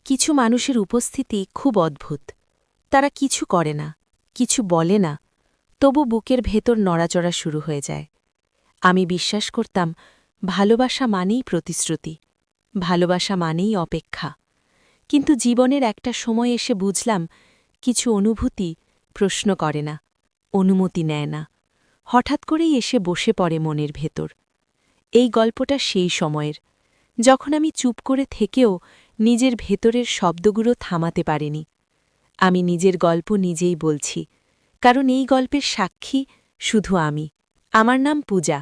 কিছু মানুষের উপস্থিতি খুব অদ্ভুত। তারা কিছু করে না, কিছু বলে না, তবু বুকের ভেতর নড়াচড়া শুরু হয়ে যায়। আমি বিশ্বাস করতাম ভালোবাসা মানেই প্রতিশ্রুতি, ভালোবাসা মানেই অপেক্ষা। কিন্তু জীবনের একটা সময় এসে বুঝলাম কিছু অনুভূতি প্রশ্ন করে না, অনুমতি নেয় না, হঠাৎ করেই এসে বসে পড়ে মনের ভেতর। এই গল্পটা সেই সময়ের, যখন আমি চুপ করে থেকেও নিজের ভেতরের শব্দগুলো থামাতে পারিনি। আমি নিজের গল্প নিজেই বলছি, কারণ এই গল্পের সাক্ষী শুধু আমি। আমার নাম পূজা,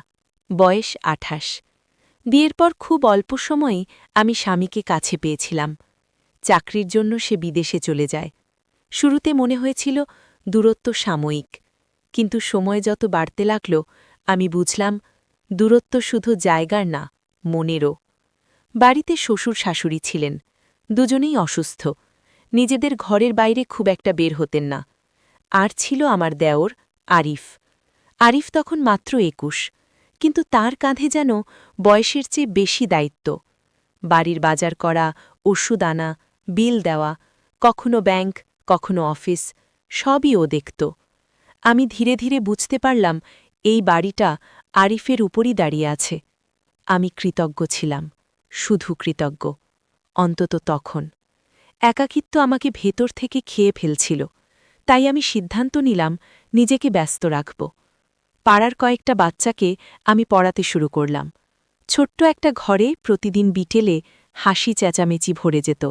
বয়স ২৮। বিয়ের পর খুব অল্প সময়েই আমি স্বামীকে কাছে পেয়েছিলাম। চাকরির জন্য সে বিদেশে চলে যায়। শুরুতে মনে হয়েছিল দূরত্ব সাময়িক, কিন্তু সময় যত বাড়তে লাগল আমি বুঝলাম দূরত্ব শুধু জায়গার না, মনেরও। বাড়িতে শ্বশুর শাশুড়ি ছিলেন, দুজনেই অসুস্থ, নিজেদের ঘরের বাইরে খুব একটা বের হতেন না। আর ছিল আমার দেওর আরিফ। আরিফ তখন মাত্র ২১, কিন্তু তার কাঁধে যেন বয়সের চেয়ে বেশি দায়িত্ব। বাড়ির বাজার করা, ওষুধ আনা, বিল দেওয়া, কখনো ব্যাংক, কখনো অফিস, সবই ও দেখত। আমি ধীরে ধীরে বুঝতে পারলাম এই বাড়িটা আরিফের উপরই দাঁড়িয়ে আছে। আমি কৃতজ্ঞ ছিলাম, শুধু কৃতজ্ঞ, অন্তত তখন। একাকিত্ব আমাকে ভেতর থেকে খেয়ে ফেলছিল, তাই আমি সিদ্ধান্ত নিলাম নিজেকে ব্যস্ত রাখব। পাড়ার কয়েকটা বাচ্চাকে আমি পড়াতে শুরু করলাম। ছোট্ট একটা ঘরে প্রতিদিন বিকেলে হাসি চেঁচামেচি ভরে যেত।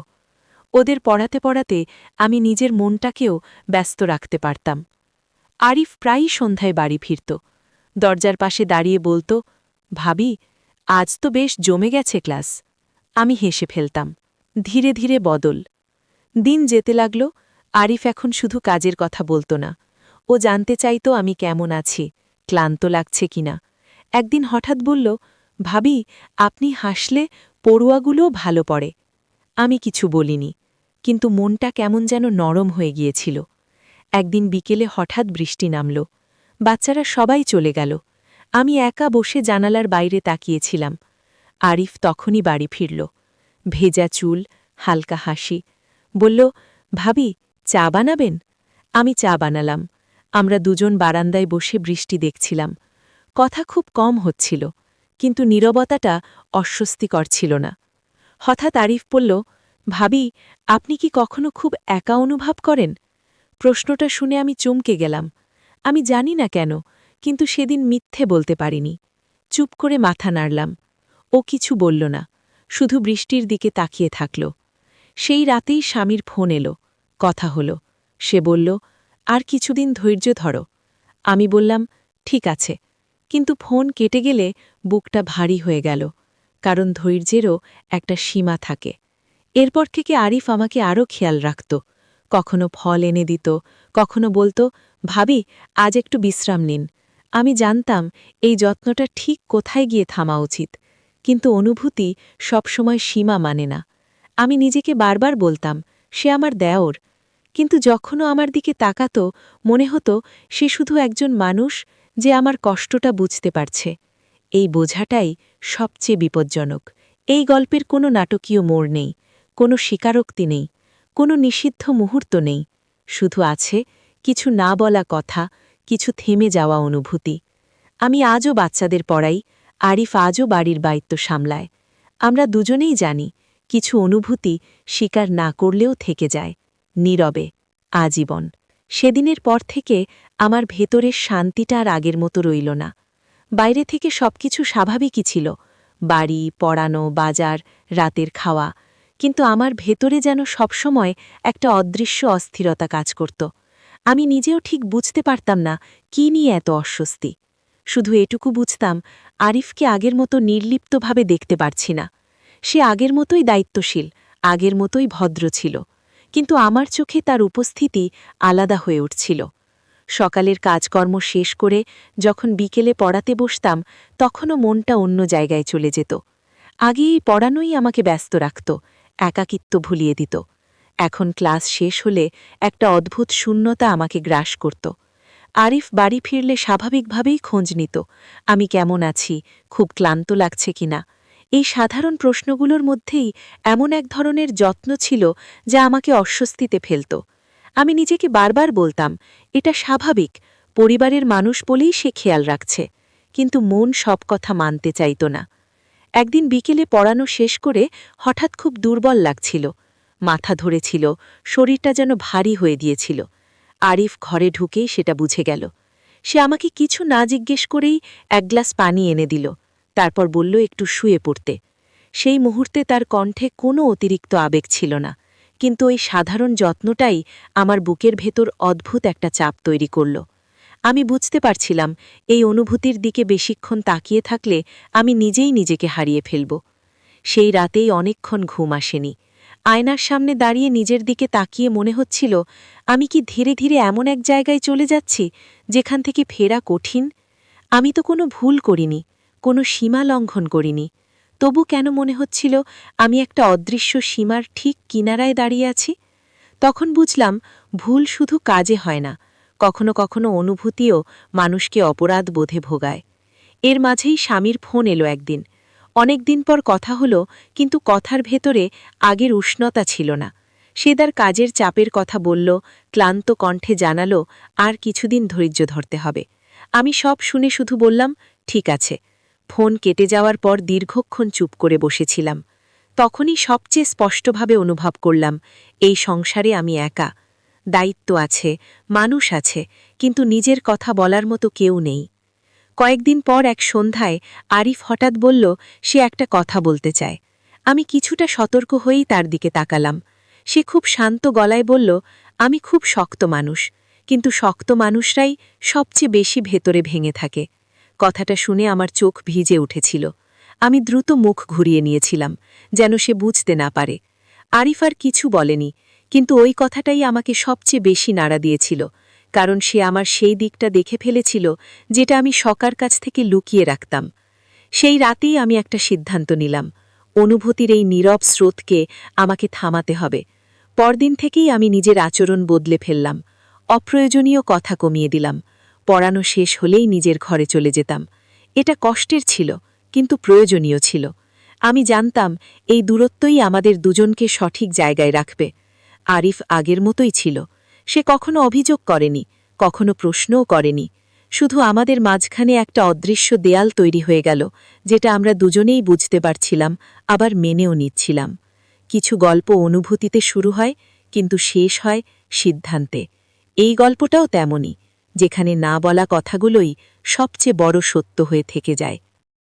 ওদের পড়াতে পড়াতে আমি নিজের মনটাকেও ব্যস্ত রাখতে পারতাম। আরিফ প্রায়ই সন্ধ্যায় বাড়ি ফিরত। দরজার পাশে দাঁড়িয়ে বলত, ভাবি, আজ তো বেশ জমে গেছে ক্লাস। আমি হেসে ফেলতাম। ধীরে ধীরে বদল। দিন যেতে লাগল। আরিফ এখন শুধু কাজের কথা বলত না, ও জানতে চাইত আমি কেমন আছি, ক্লান্ত লাগছে কিনা। একদিন হঠাৎ বলল, ভাবি, আপনি হাসলে পড়ুয়াগুলোও ভালো পড়ে। আমি কিছু বলিনি, কিন্তু মনটা কেমন যেন নরম হয়ে গিয়েছিল। একদিন বিকেলে হঠাৎ বৃষ্টি নামল। বাচ্চারা সবাই চলে গেল। আমি একা বসে জানালার বাইরে তাকিয়েছিলাম। আরিফ তখনই বাড়ি ফিরল। ভেজা চুল, হালকা হাসি। বলল, ভাবি, চা বানাবেন? আমি চা বানালাম। আমরা দুজন বারান্দায় বসে বৃষ্টি দেখছিলাম। কথা খুব কম হচ্ছিল, কিন্তু নীরবতাটা অস্বস্তিকর ছিল না। হঠাৎ আরিফ বলল, ভাবি, আপনি কি কখনো খুব একা অনুভব করেন? প্রশ্নটা শুনে আমি চমকে গেলাম। আমি জানি না কেন, কিন্তু সেদিন মিথ্যে বলতে পারিনি। চুপ করে মাথা নাড়লাম। ও কিছু বলল না, শুধু বৃষ্টির দিকে তাকিয়ে থাকল। সেই রাতেই স্বামীর ফোন এলো, কথা হলো। সে বলল, আর কিছুদিন ধৈর্য ধরো। আমি বললাম, ঠিক আছে, কিন্তু ফোন কেটে গেলে বুকটা ভারী হয়ে গেল, কারণ ধৈর্যেরও একটা সীমা থাকে। এরপর থেকে আরিফ আমাকে আরও খেয়াল রাখত। কখনো ফল এনে দিত, কখনো বলতো, ভাবি, আজ একটু বিশ্রাম নিন। আমি জানতাম এই যত্নটা ঠিক কোথায় গিয়ে থামা উচিত, কিন্তু অনুভূতি সবসময় সীমা মানে না। আমি নিজেকে বারবার বলতাম, সে আমার দেওর, কিন্তু যখনও আমার দিকে তাকাত মনে হতো সে শুধু একজন মানুষ যে আমার কষ্টটা বুঝতে পারছে। এই বোঝাটাই সবচেয়ে বিপজ্জনক। এই গল্পের কোনো নাটকীয় মোড় নেই, কোনো স্বীকারোক্তি নেই, কোনো নিষিদ্ধ মুহূর্ত নেই। শুধু আছে কিছু না বলা কথা, কিছু থেমে যাওয়া অনুভূতি। আমি আজও বাচ্চাদের পড়াই, আরিফ আজও বাড়ির দায়িত্ব সামলায়। আমরা দুজনেই জানি কিছু অনুভূতি স্বীকার না করলেও থেকে যায়, নীরবে, আজীবন। সেদিনের পর থেকে আমার ভেতরের শান্তিটা আর আগের মতো রইল না। বাইরে থেকে সবকিছু স্বাভাবিকই ছিল, বাড়ি, পড়ানো, বাজার, রাতের খাওয়া, কিন্তু আমার ভেতরে যেন সবসময় একটা অদৃশ্য অস্থিরতা কাজ করত। আমি নিজেও ঠিক বুঝতে পারতাম না কি নিয়ে এত অস্বস্তি। শুধু এটুকু বুঝতাম, আরিফকে আগের মতো নির্লিপ্তভাবে দেখতে পারছি না। সে আগের মতোই দায়িত্বশীল, আগের মতোই ভদ্র ছিল, কিন্তু আমার চোখে তার উপস্থিতি আলাদা হয়ে উঠছিল। সকালের কাজকর্ম শেষ করে যখন বিকেলে পড়াতে বসতাম, তখনও মনটা অন্য জায়গায় চলে যেত। আগে এই পড়ানোই আমাকে ব্যস্ত রাখত, একাকিত্ব ভুলিয়ে দিত। এখন ক্লাস শেষ হলে একটা অদ্ভুত শূন্যতা আমাকে গ্রাস করত। আরিফ বাড়ি ফিরলে স্বাভাবিকভাবেই খোঁজ নিত, আমি কেমন আছি, খুব ক্লান্ত লাগছে কিনা। এই সাধারণ প্রশ্নগুলোর মধ্যেই এমন এক ধরনের যত্ন ছিল যা আমাকে অস্বস্তিতে ফেলত। আমি নিজেকে বারবার বলতাম, এটা স্বাভাবিক, পরিবারের মানুষ বলেই সে খেয়াল রাখছে, কিন্তু মন সব কথা মানতে চাইত না। একদিন বিকেলে পড়ানো শেষ করে হঠাৎ খুব দুর্বল লাগছিল, মাথা ধরেছিল, শরীরটা যেন ভারী হয়ে গিয়েছিল। আরিফ ঘরে ঢুকেই সেটা বুঝে গেল। সে আমাকে কিছু না জিজ্ঞেস করেই এক গ্লাস পানি এনে দিল, তারপর বলল একটু শুয়ে পড়তে। সেই মুহূর্তে তার কণ্ঠে কোনো অতিরিক্ত আবেগ ছিল না, কিন্তু ওই সাধারণ যত্নটাই আমার বুকের ভেতর অদ্ভুত একটা চাপ তৈরি করল। আমি বুঝতে পারছিলাম এই অনুভূতির দিকে বেশিক্ষণ তাকিয়ে থাকলে আমি নিজেই নিজেকে হারিয়ে ফেলব। সেই রাতেই অনেকক্ষণ ঘুম আসেনি। আয়নার সামনে দাঁড়িয়ে নিজের দিকে তাকিয়ে মনে হচ্ছিল, আমি কি ধীরে ধীরে এমন এক জায়গায় চলে যাচ্ছি যেখান থেকে ফেরা কঠিন? আমি তো কোনো ভুল করিনি, কোনো সীমা লঙ্ঘন করিনি, তবু কেন মনে হচ্ছিল আমি একটা অদৃশ্য সীমার ঠিক কিনারায় দাঁড়িয়ে আছি? তখন বুঝলাম, ভুল শুধু কাজে হয় না, কখনো কখনো অনুভূতিও মানুষকে অপরাধ বোধে ভোগায়। এর মাঝেই স্বামীর ফোন এলো একদিন। অনেক দিন পর কথা হলো, কিন্তু কথার ভেতরে আগের উষ্ণতা ছিল না। সে তার কাজের চাপের কথা বলল, ক্লান্ত কণ্ঠে জানালো আর কিছুদিন ধৈর্য ধরতে হবে। আমি সব শুনে শুধু বললাম, ঠিক আছে। ফোন কেটে যাওয়ার পর দীর্ঘক্ষণ চুপ করে বসেছিলাম। তখনই সবচেয়ে স্পষ্টভাবে অনুভব করলাম, এই সংসারে আমি একা। দায়িত্ব আছে, মানুষ আছে, কিন্তু নিজের কথা বলার মতো কেউ নেই। কয়েকদিন পর এক সন্ধ্যায় আরিফ হঠাৎ বলল সে একটা কথা বলতে চায়। আমি কিছুটা সতর্ক হয়েই তার দিকে তাকালাম। সে খুব শান্ত গলায় বলল, আমি খুব শক্ত মানুষ, কিন্তু শক্ত মানুষরাই সবচেয়ে বেশি ভেতরে ভেঙে থাকে। কথাটা শুনে আমার চোখ ভিজে উঠেছিল। আমি দ্রুত মুখ ঘুরিয়ে নিয়েছিলাম, যেন সে বুঝতে না পারে। আরিফ আর কিছু বলেনি, কিন্তু ওই কথাটাই আমাকে সবচেয়ে বেশি নাড়া দিয়েছিল, কারণ সে আমার সেই দিকটা দেখে ফেলেছিল যেটা আমি সকার কাছ থেকে লুকিয়ে রাখতাম। সেই রাতেই আমি একটা সিদ্ধান্ত নিলাম, অনুভূতির এই নীরব স্রোতকে আমাকে থামাতে হবে। পরদিন থেকেই আমি নিজের আচরণ বদলে ফেললাম। অপ্রয়োজনীয় কথা কমিয়ে দিলাম। পড়ানো শেষ হলেই নিজের ঘরে চলে যেতাম। এটা কষ্টের ছিল, কিন্তু প্রয়োজনীয় ছিল। আমি জানতাম এই দূরত্বই আমাদের দুজনকে সঠিক জায়গায় রাখবে। আরিফ আগের মতোই ছিল। সে কখনো অভিযোগ করেনি, কখনো প্রশ্নও করেনি। শুধু আমাদের মাঝখানে একটা অদৃশ্য দেয়াল তৈরি হয়ে গেল, যেটা আমরা দুজনেই বুঝতে পারছিলাম, আবার মেনেও নিচ্ছিলাম। কিছু গল্প অনুভূতিতে শুরু হয়, কিন্তু শেষ হয় সিদ্ধান্তে। এই গল্পটাও তেমনই, যেখানে না বলা কথাগুলোই সবচেয়ে বড় সত্য হয়ে থেকে যায়।